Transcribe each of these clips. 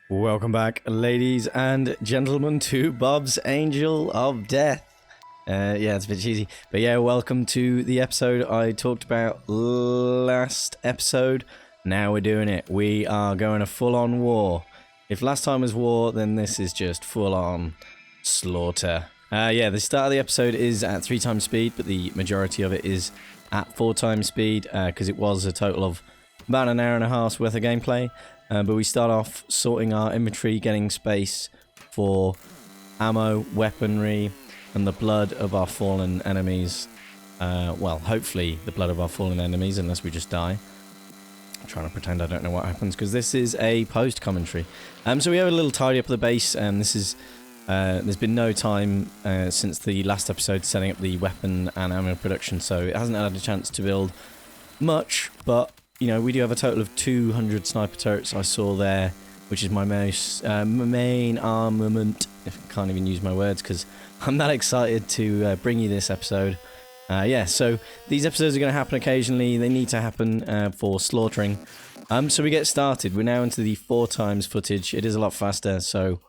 Welcome back, ladies and gentlemen, to Bob's Angel of Death. Yeah, it's a bit cheesy, but yeah, welcome to the episode I talked about last episode. Now we're doing it. We are going a full-on war. If last time was war, then this is just full-on slaughter. Yeah, the start of the episode is at 3 times speed, but the majority of it is at 4 times speed, because it was a total of about an hour and a half's worth of gameplay. But we start off sorting our inventory, getting space for ammo, weaponry, and the blood of our fallen enemies. Well, hopefully the blood of our fallen enemies, unless we just die. I'm trying to pretend I don't know what happens, because this is a post-commentary. So we have a little tidy up of the base, and this is... there's been no time since the last episode setting up the weapon and ammo production, so it hasn't had a chance to build much, but... You know, we do have a total of 200 sniper turrets I saw there, which is my most main armament. I can't even use my words because I'm that excited to bring you this episode. Yeah, so these episodes are going to happen occasionally. They need to happen for slaughtering. So we get started. We're now into the 4 times footage. It is a lot faster, so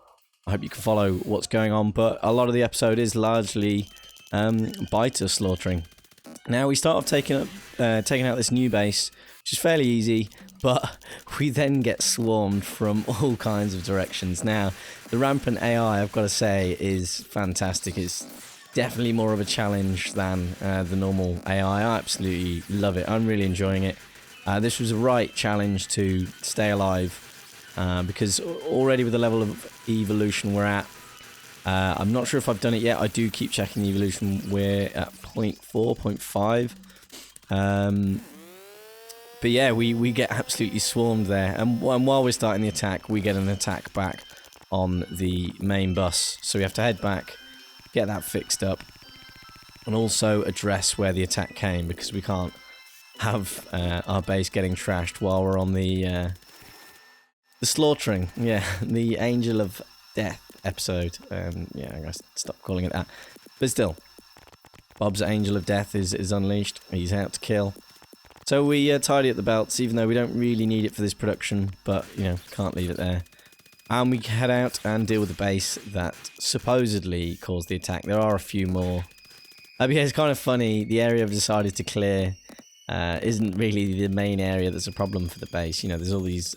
I hope you can follow what's going on. But a lot of the episode is largely biter slaughtering. Now we start off taking out this new base, which is fairly easy, but we then get swarmed from all kinds of directions. Now, the rampant AI, I've got to say, is fantastic. It's definitely more of a challenge than the normal AI. I absolutely love it. I'm really enjoying it. This was a right challenge to stay alive, because already with the level of evolution we're at, I'm not sure if I've done it yet. I do keep checking the evolution. We're at 0.4, 0.5. But yeah, we get absolutely swarmed there. And while we're starting the attack, we get an attack back on the main bus. So we have to head back, get that fixed up, and also address where the attack came, because we can't have our base getting trashed while we're on the slaughtering. Yeah, the Angel of Death episode. Yeah, I gotta stop calling it that. But still, Bob's Angel of Death is unleashed. He's out to kill. So we tidy up the belts, even though we don't really need it for this production, but, you know, can't leave it there. And we head out and deal with the base that supposedly caused the attack. There are a few more. But yeah, it's kind of funny. The area I've decided to clear isn't really the main area that's a problem for the base. You know, there's all these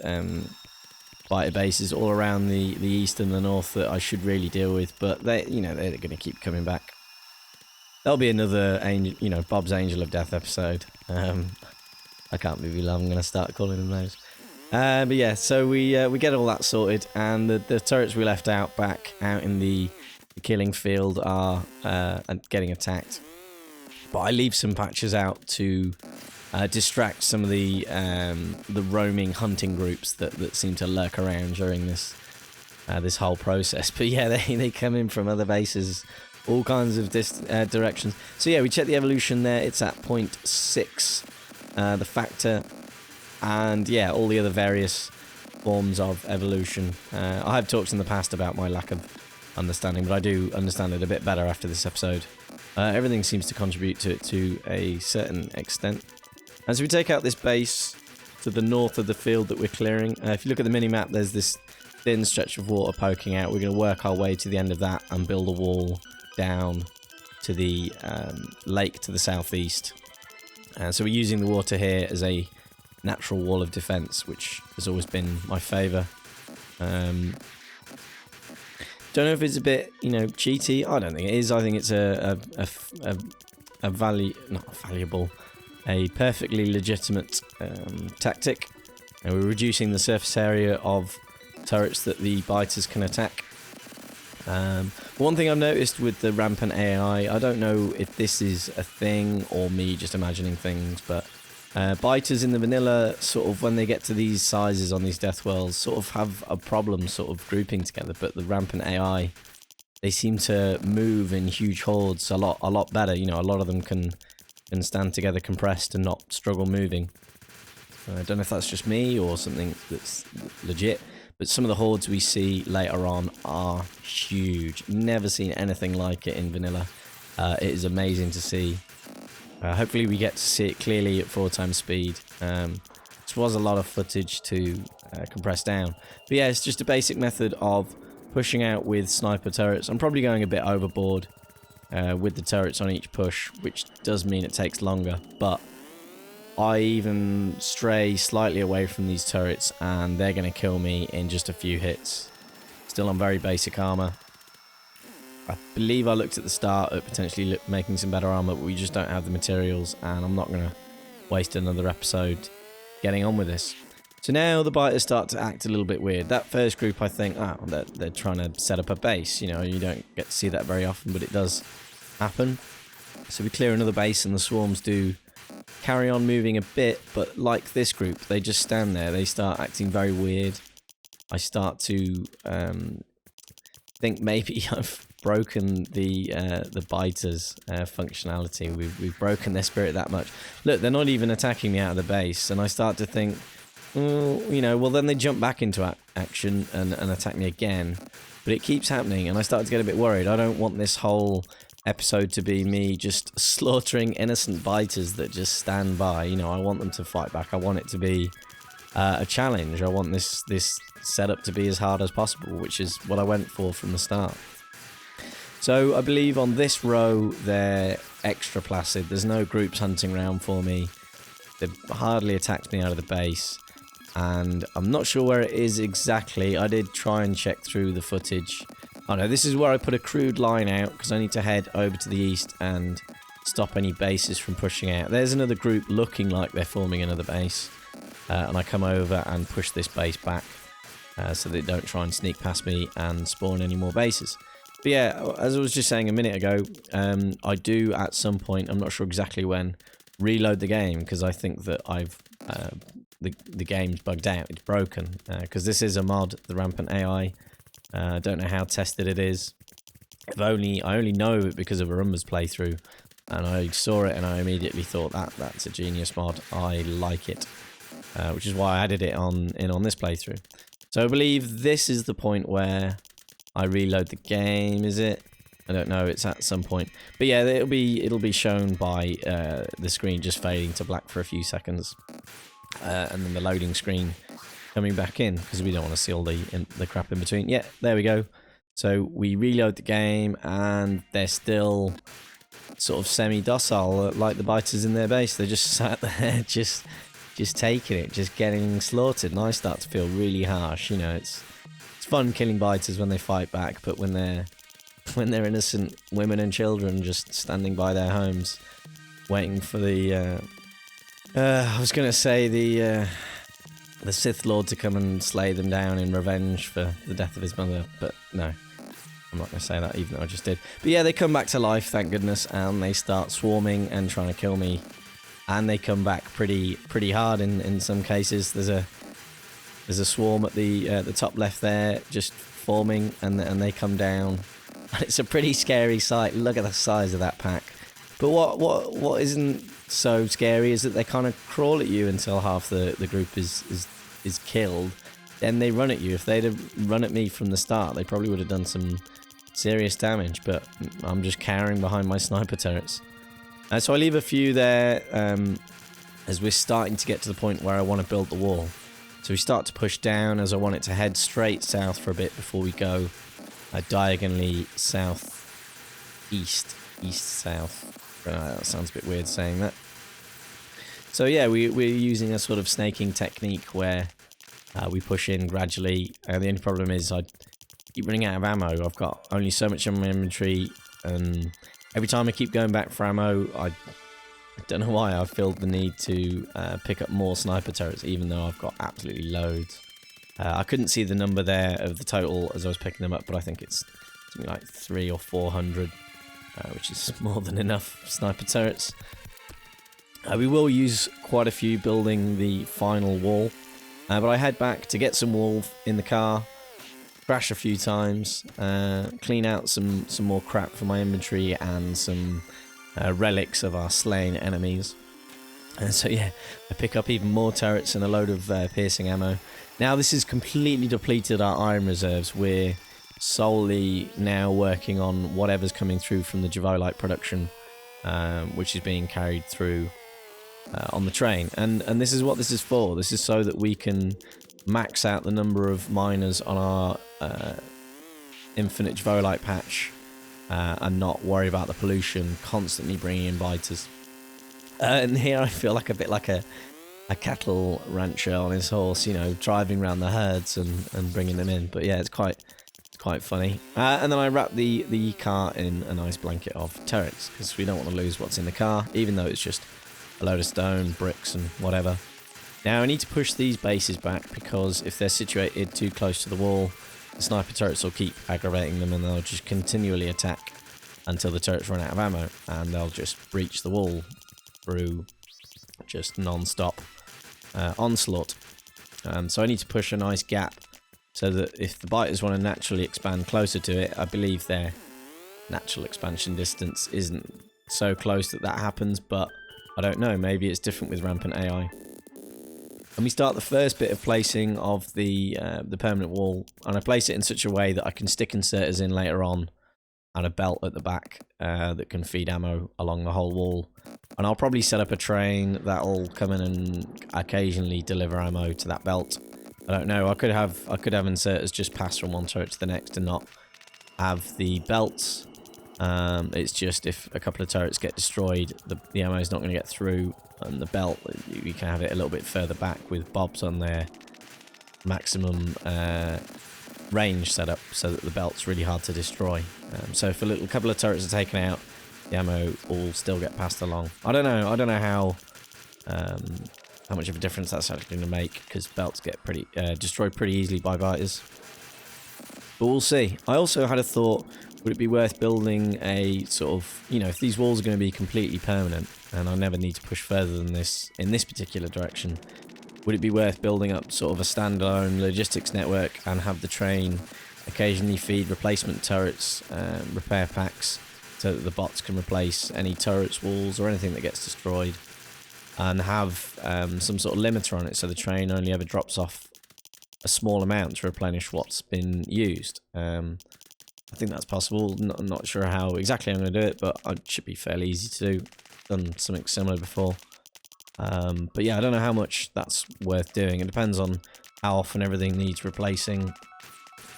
biter bases all around the east and the north that I should really deal with, but they're going to keep coming back. There'll be another angel, Bob's Angel of Death episode. I can't believe I'm going to start calling them those. But yeah, so we get all that sorted, and the turrets we left back out in the killing field are getting attacked. But I leave some patches out to distract some of the roaming hunting groups that seem to lurk around during this whole process. But yeah, they come in from other bases, all kinds of directions. So yeah, we check the evolution there. It's at 0.6. The factor, and yeah, all the other various forms of evolution. I have talked in the past about my lack of understanding, but I do understand it a bit better after this episode. Everything seems to contribute to it to a certain extent. As we take out this base to the north of the field that we're clearing, if you look at the mini-map, there's this thin stretch of water poking out. We're going to work our way to the end of that and build a wall down to the lake to the southeast. So we're using the water here as a natural wall of defense, which has always been my favour. Don't know if it's a bit, cheaty. I don't think it is. I think it's a perfectly legitimate tactic. And we're reducing the surface area of turrets that the biters can attack. One thing I've noticed with the rampant AI, I don't know if this is a thing or me just imagining things, but biters in the vanilla, sort of when they get to these sizes on these death worlds, sort of have a problem sort of grouping together, but the rampant AI, they seem to move in huge hordes a lot better. A lot of them can stand together compressed and not struggle moving. I don't know if that's just me or something that's legit. But some of the hordes we see later on are huge. Never seen anything like it in vanilla. It is amazing to see. Hopefully we get to see it clearly at 4 times speed. This was a lot of footage to compressed down. But yeah, it's just a basic method of pushing out with sniper turrets. I'm probably going a bit overboard with the turrets on each push, which does mean it takes longer, but I even stray slightly away from these turrets and they're going to kill me in just a few hits. Still on very basic armor. I believe I looked at the start at potentially making some better armor, but we just don't have the materials, and I'm not going to waste another episode getting on with this. So now the biters start to act a little bit weird. That first group, I think, they're trying to set up a base. You know, you don't get to see that very often, but it does happen. So we clear another base, and the swarms do carry on moving a bit, but like this group, they just stand there. They start acting very weird. I start to think maybe I've broken the biters functionality. We've broken their spirit that much. Look, they're not even attacking me out of the base, and I start to think, you know, well then they jump back into action and attack me again, but it keeps happening, and I start to get a bit worried. I don't want this whole episode to be me just slaughtering innocent biters that just stand by. You know, I want them to fight back. I want it to be a challenge. I want this setup to be as hard as possible, which is what I went for from the start. So I believe on this row they're extra placid. There's no groups hunting around for me. They've hardly attacked me out of the base, and I'm not sure where it is exactly. I did try and check through the footage. Oh no, this is where I put a crude line out because I need to head over to the east and stop any bases from pushing out. There's another group looking like they're forming another base, and I come over and push this base back so they don't try and sneak past me and spawn any more bases. But yeah, as I was just saying a minute ago, I do at some point, I'm not sure exactly when, reload the game because I think that I've the game's bugged out. It's broken because this is a mod, the Rampant AI. I don't know how tested it is. I only know it because of Arumba's playthrough, and I saw it and I immediately thought that's a genius mod. I like it, which is why I added it on this playthrough. So I believe this is the point where I reload the game. Is it? I don't know. It's at some point, but yeah, it'll be shown by the screen just fading to black for a few seconds, and then the loading screen coming back in because we don't want to see all the crap in between. Yeah, there we go. So we reload the game and they're still sort of semi-docile, like the biters in their base. They're just sat there, just taking it, just getting slaughtered. And I start to feel really harsh. You know, it's fun killing biters when they fight back, but when they're innocent women and children just standing by their homes, waiting for the I was gonna say the Sith Lord to come and slay them down in revenge for the death of his mother, but no, I'm not going to say that, even though I just did. But yeah, they come back to life, thank goodness, and they start swarming and trying to kill me, and they come back pretty hard in some cases. There's a swarm at the top left there, just forming, and they come down, and it's a pretty scary sight. Look at the size of that pack. But what isn't so scary is that they kind of crawl at you until half the group is killed. Then they run at you. If they'd have run at me from the start, they probably would have done some serious damage, but I'm just cowering behind my sniper turrets. So I leave a few there as we're starting to get to the point where I want to build the wall. So we start to push down as I want it to head straight south for a bit before we go diagonally south-east, east-south. That sounds a bit weird saying that. So yeah, we're using a sort of snaking technique where we push in gradually. The only problem is I keep running out of ammo. I've got only so much in my inventory, and every time I keep going back for ammo, I don't know why I feel the need to pick up more sniper turrets, even though I've got absolutely loads. I couldn't see the number there of the total as I was picking them up, but I think it's something like 300 or 400. Which is more than enough sniper turrets. We will use quite a few building the final wall, but I head back to get some wool in the car, crash a few times, clean out some more crap from my inventory and some relics of our slain enemies. And so yeah, I pick up even more turrets and a load of piercing ammo. Now this has completely depleted our iron reserves. We're solely now working on whatever's coming through from the Javolite production, which is being carried through on the train, and this is what this is for. This is so that we can max out the number of miners on our infinite volite patch and not worry about the pollution constantly bringing in biters. And here I feel like a bit like a cattle rancher on his horse, you know, driving around the herds and bringing them in. But yeah, it's quite funny. And then I wrap the car in a nice blanket of turrets because we don't want to lose what's in the car, even though it's just a load of stone, bricks and whatever. Now I need to push these bases back because if they're situated too close to the wall, the sniper turrets will keep aggravating them and they'll just continually attack until the turrets run out of ammo, and they'll just breach the wall through just non-stop onslaught. So I need to push a nice gap so that if the biters want to naturally expand closer to it, I believe their natural expansion distance isn't so close that happens, but I don't know, maybe it's different with rampant AI. And we start the first bit of placing of the permanent wall, and I place it in such a way that I can stick inserters in later on and a belt at the back that can feed ammo along the whole wall. And I'll probably set up a train that'll come in and occasionally deliver ammo to that belt. I don't know, I could have inserters just pass from one turret to the next and not have the belts. It's just if a couple of turrets get destroyed, the ammo is not going to get through, and the belt, you can have it a little bit further back with bobs on their maximum range set up so that the belt's really hard to destroy. So if a couple of turrets are taken out, the ammo will still get passed along. I don't know how much of a difference that's actually going to make, because belts get pretty destroyed pretty easily by biters. But we'll see. I also had a thought, would it be worth building a sort of, you know, if these walls are going to be completely permanent and I never need to push further than this in this particular direction, would it be worth building up sort of a standalone logistics network and have the train occasionally feed replacement turrets, repair packs, so that the bots can replace any turrets, walls or anything that gets destroyed, and have some sort of limiter on it so the train only ever drops off a small amount to replenish what's been used. I think that's possible. I'm not sure how exactly I'm going to do it, but it should be fairly easy to do. Done something similar before. But yeah, I don't know how much that's worth doing. It depends on how often everything needs replacing.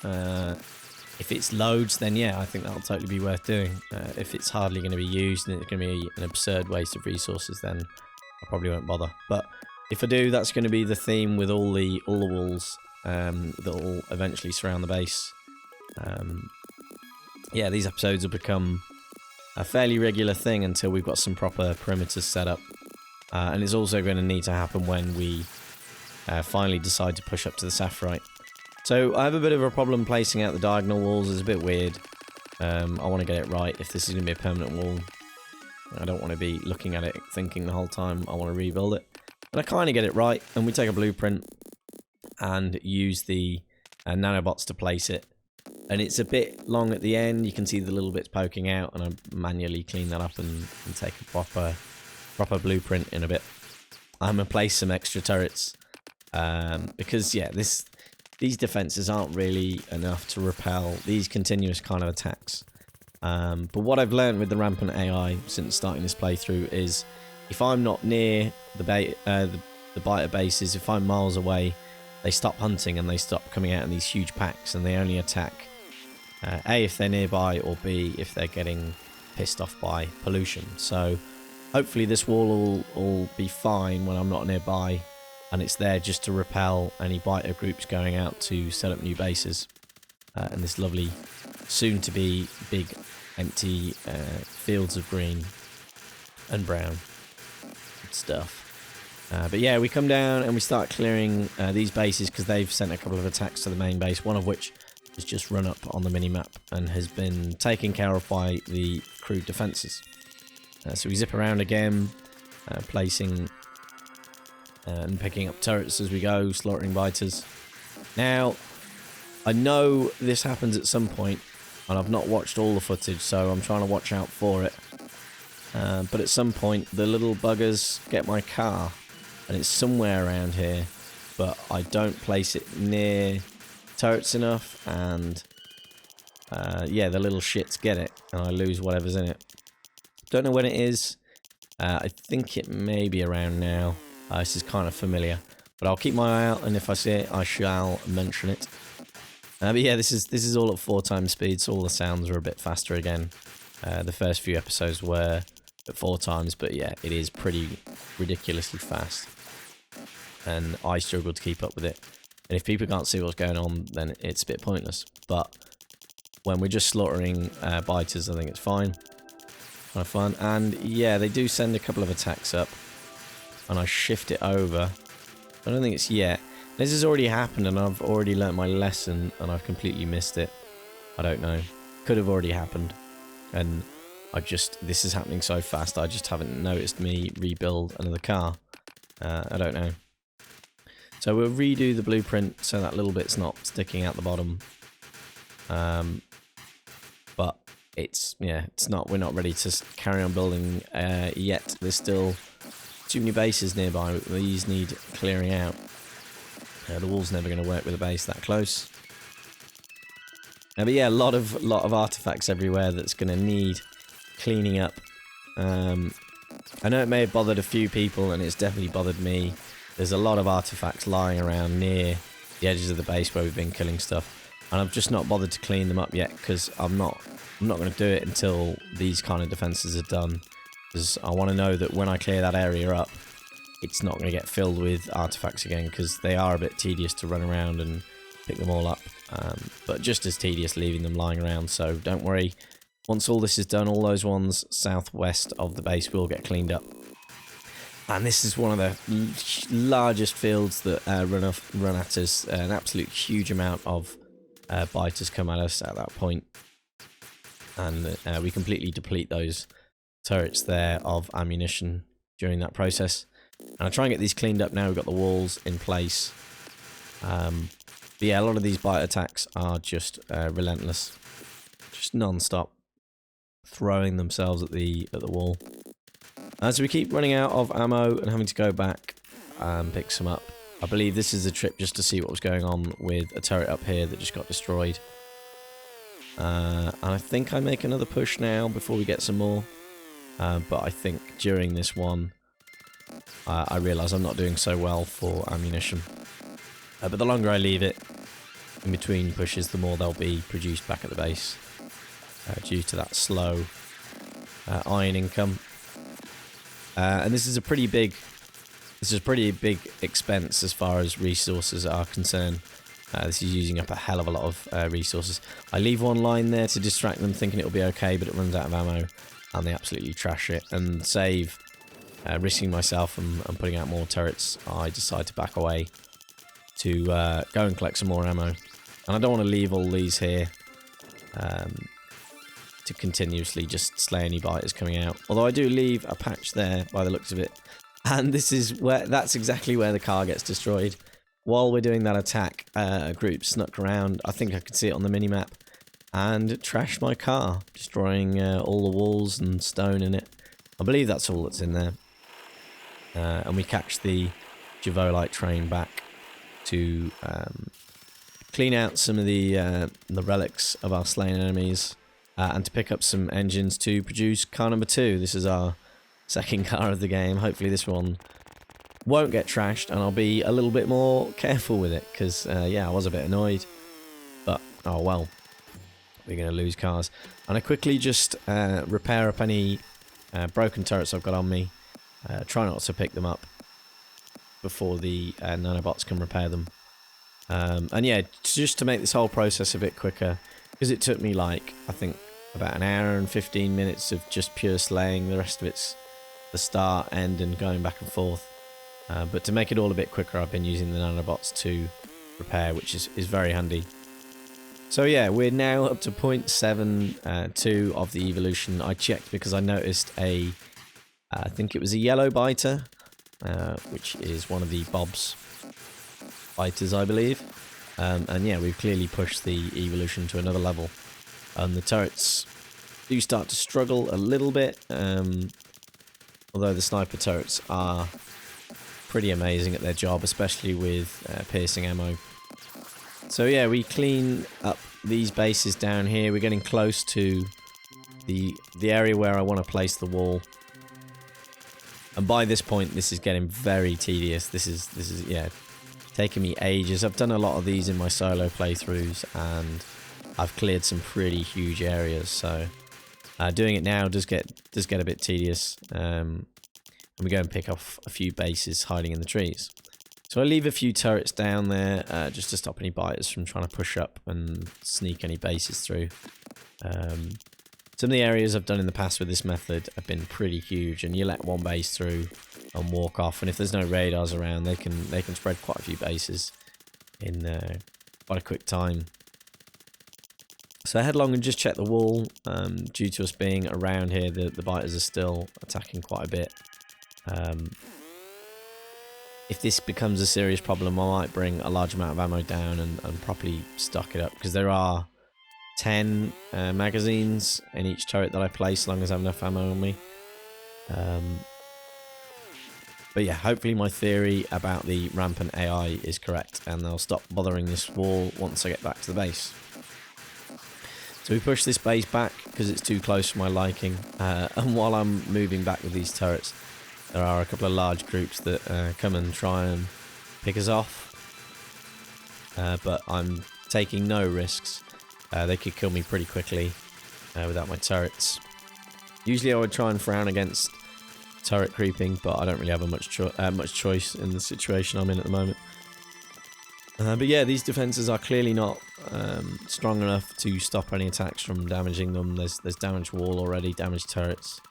If it's loads, then yeah, I think that'll totally be worth doing. If it's hardly going to be used and it's going to be an absurd waste of resources, then I probably won't bother. But if I do, that's going to be the theme with all the walls that will eventually surround the base. Yeah, these episodes will become a fairly regular thing until we've got some proper perimeters set up. And it's also going to need to happen when we finally decide to push up to the Sapphirite. So I have a bit of a problem placing out the diagonal walls. It's a bit weird. I want to get it right if this is going to be a permanent wall. I don't want to be looking at it thinking the whole time I want to rebuild it. But I kind of get it right, and we take a blueprint and use the nanobots to place it. And it's a bit long at the end. You can see the little bits poking out, and I manually clean that up and take a proper blueprint in a bit. I'm going to place some extra turrets because, yeah, these defenses aren't really enough to repel these continuous kind of attacks. But what I've learned with the rampant AI since starting this playthrough is if I'm not near the biter bases, if I'm miles away, they stop hunting and they stop coming out in these huge packs, and they only attack A, if they're nearby, or B, if they're getting pissed off by pollution. So hopefully this wall will be fine when I'm not nearby, and it's there just to repel any biter groups going out to set up new bases. And this lovely, soon-to-be big, empty fields of green and brown stuff. But yeah, we come down and we start clearing these bases because they've sent a couple of attacks to the main base, one of which has just run up on the minimap and has been taken care of by the crude defences. So we zip around again, placing and picking up turrets as we go, slaughtering biters. Now, I know this happens at some point, and I've not watched all the footage, so I'm trying to watch out for it. But at some point, the little buggers get my car, and it's somewhere around here, but I don't place it near turrets enough, and yeah, the little shits get it, and I lose whatever's in it. Don't know when it is. I think it may be around now. This is kind of familiar. But I'll keep my eye out, and if I see it, I shall mention it. But yeah, this is all at 4 times speed, so all the sounds are a bit faster again. The first few episodes were at 4 times, but yeah, it is pretty ridiculously fast. And I struggle to keep up with it. And if people can't see what's going on, then it's a bit pointless. But when we're just slaughtering biters, I think it's fine. Kind of fun. And yeah, they do send a couple of attacks up. And I shift it over. I don't think it's yet. This has already happened, and I've already learnt my lesson, and I've completely missed it. I don't know. Could have already happened. And this is happening so fast, I just haven't noticed me rebuild another car. I don't know. So we'll redo the blueprint so that little bit's not sticking out the bottom. But it's not. We're not ready to carry on building yet. There's still too many bases nearby. These need clearing out. The wall's never going to work with a base that close. But yeah, a lot of artifacts everywhere that's going to need cleaning up. I know it may have bothered a few people, and it's definitely bothered me. There's a lot of artifacts lying around near the edges of the base where we've been killing stuff, and I've just not bothered to clean them up yet because I'm not going to do it until these kind of defenses are done. Because I want to know that when I clear that area up, it's not going to get filled with artifacts again, because they are a bit tedious to run around and pick them all up. But just as tedious leaving them lying around, so don't worry. Once all this is done, all those ones southwest of the base will get cleaned up. And this is one of the largest fields that run at us. An absolute huge amount of biters come at us at that point. And we completely deplete those turrets there of ammunition during that process. And I'll try and get these cleaned up now. We've got the walls in place. But yeah, a lot of these bite attacks are just relentless. Just non-stop throwing themselves at the wall. As we keep running out of ammo and having to go back and pick some up. I believe this is a trip just to see what was going on with a turret up here that just got destroyed. And I think I make another push now before we get some more. But I think during this one, I realise I'm not doing so well for ammunition. But the longer I leave it in between pushes, the more they'll be produced back at the base. Due to that slow iron income. And this is a pretty big expense as far as resources are concerned. This is using up a hell of a lot of resources. I leave one line there to distract them, thinking it'll be okay, but it runs out of ammo, and they absolutely trash it. And save risking myself and putting out more turrets, I decide to back away to go and collect some more ammo. And I don't want to leave all these here to continuously just slay any biters coming out. Although I do leave a patch there by the looks of it. And that's exactly where the car gets destroyed. While we're doing that attack, a group snuck around. I think I could see it on the minimap. And trashed my car, destroying all the walls and stone in it. I believe that's all that's in there. And we catch the Javolite train back to clean out some of the relics of our slain enemies. And to pick up some engines to produce car number 2. This is our second car of the game. Hopefully this one won't get trashed, and I'll be a little bit more careful with it, because yeah, I was a bit annoyed. But oh well, we're going to lose cars. And I quickly just repair up any broken turrets I've got on me. Try not to pick them up before the nanobots can repair them. And yeah, just to make this whole process a bit quicker, because it took me like, I think, about an hour and 15 minutes of just pure slaying. The rest of it's the start, end, and going back and forth. But to make it all a bit quicker, I've been using the nanobots to repair, which is very handy. So yeah, we're now up to 0.72 of the evolution. I checked because I noticed I think it was a yellow biter, which is one of the Bob's biters, I believe. And yeah, we've clearly pushed the evolution to another level. And the turrets do start to struggle a little bit, although the sniper turrets are pretty amazing at their job, especially with piercing ammo. So yeah, we clean up these bases down here. We're getting close to the area where I want to place the wall. And by this point, this is getting very tedious. This is yeah, taken me ages. I've done a lot of these in my solo playthroughs, and I've cleared some pretty huge areas. So doing it now does get a bit tedious. And we go and pick off a few bases hiding in the trees. So I leave a few turrets down there just to stop any biters from trying to push up and sneak any bases through. Some of the areas I've done in the past with this method have been pretty huge, and you let one base through and walk off, and if there's no radars around, they can spread quite a few bases in quite a quick time. So I head along and just check the wall. Due to us being around here, the biters are still attacking quite a bit. If this becomes a serious problem, I might bring a large amount of ammo down and properly stock it up, because there are 10 magazines in each turret that I place, as long as I have enough ammo on me. But yeah, hopefully my theory about the rampant AI is correct, and they'll stop bothering this wall once I get back to the base. So we push this base back because it's too close for my liking, and while I'm moving back with these turrets, there are a couple of large groups that come and try and pick us off, but I'm taking no risks. They could kill me pretty quickly without my turrets. Usually I would try and frown against turret creeping, but I don't really have much choice in the situation I'm in at the moment. But yeah, these defenses are clearly not strong enough to stop any attacks from damaging them. There's damaged wall already, damaged turrets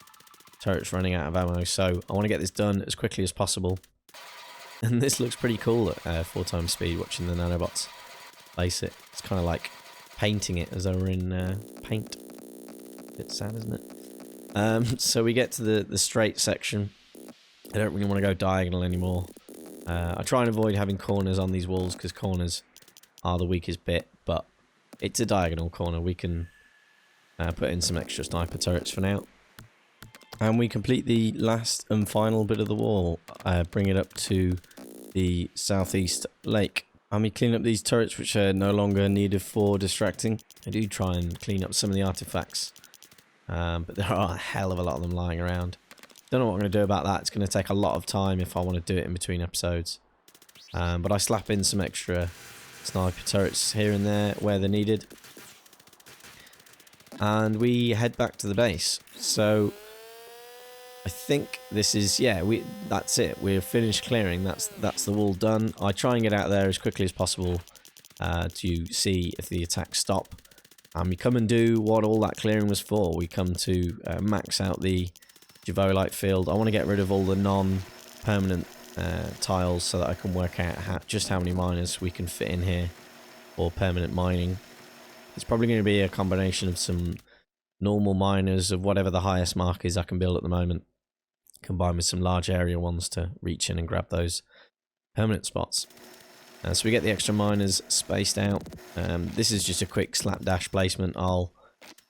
running out of ammo, so I want to get this done as quickly as possible. And this looks pretty cool at 4 times speed, watching the nanobots place it. It's kind of like painting it as though we're in paint. Bit sad, isn't it? So we get to the straight section. I don't really want to go diagonal anymore. I try and avoid having corners on these walls, because corners are the weakest bit, but it's a diagonal corner. We can put in some extra sniper turrets for now. And we complete the last and final bit of the wall, bring it up to the southeast lake. And we clean up these turrets which are no longer needed for distracting. I do try and clean up some of the artifacts, but there are a hell of a lot of them lying around. Don't know what I'm going to do about that. It's going to take a lot of time if I want to do it in between episodes. But I slap in some extra sniper turrets here and there where they're needed. And we head back to the base. So I think this is, yeah, that's it. We're finished clearing. That's the wall done. I try and get out there as quickly as possible to see if the attacks stop. And we come and do what all that clearing was for. We come to max out the Javolite field. I want to get rid of all the non-permanent tiles so that I can work out just how many miners we can fit in here for permanent mining. It's probably going to be a combination of some normal miners of whatever the highest mark is I can build at the moment, combined with some large area ones to reach in and grab those permanent spots. So we get the extra miners spaced out. This is just a quick slapdash placement. I'll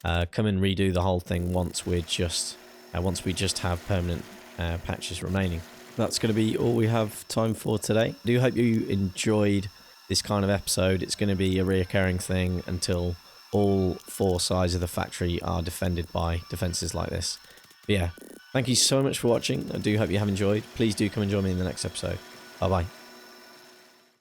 come and redo the whole thing once we just have permanent patches remaining. That's going to be all we have time for today. I do hope you enjoyed this kind of episode. It's going to be a reoccurring thing until all 4 sides of the factory are defended by defenses like this. But yeah, thank you so much for watching. I do hope you have enjoyed. Please do come and join me in the next episode. Bye bye.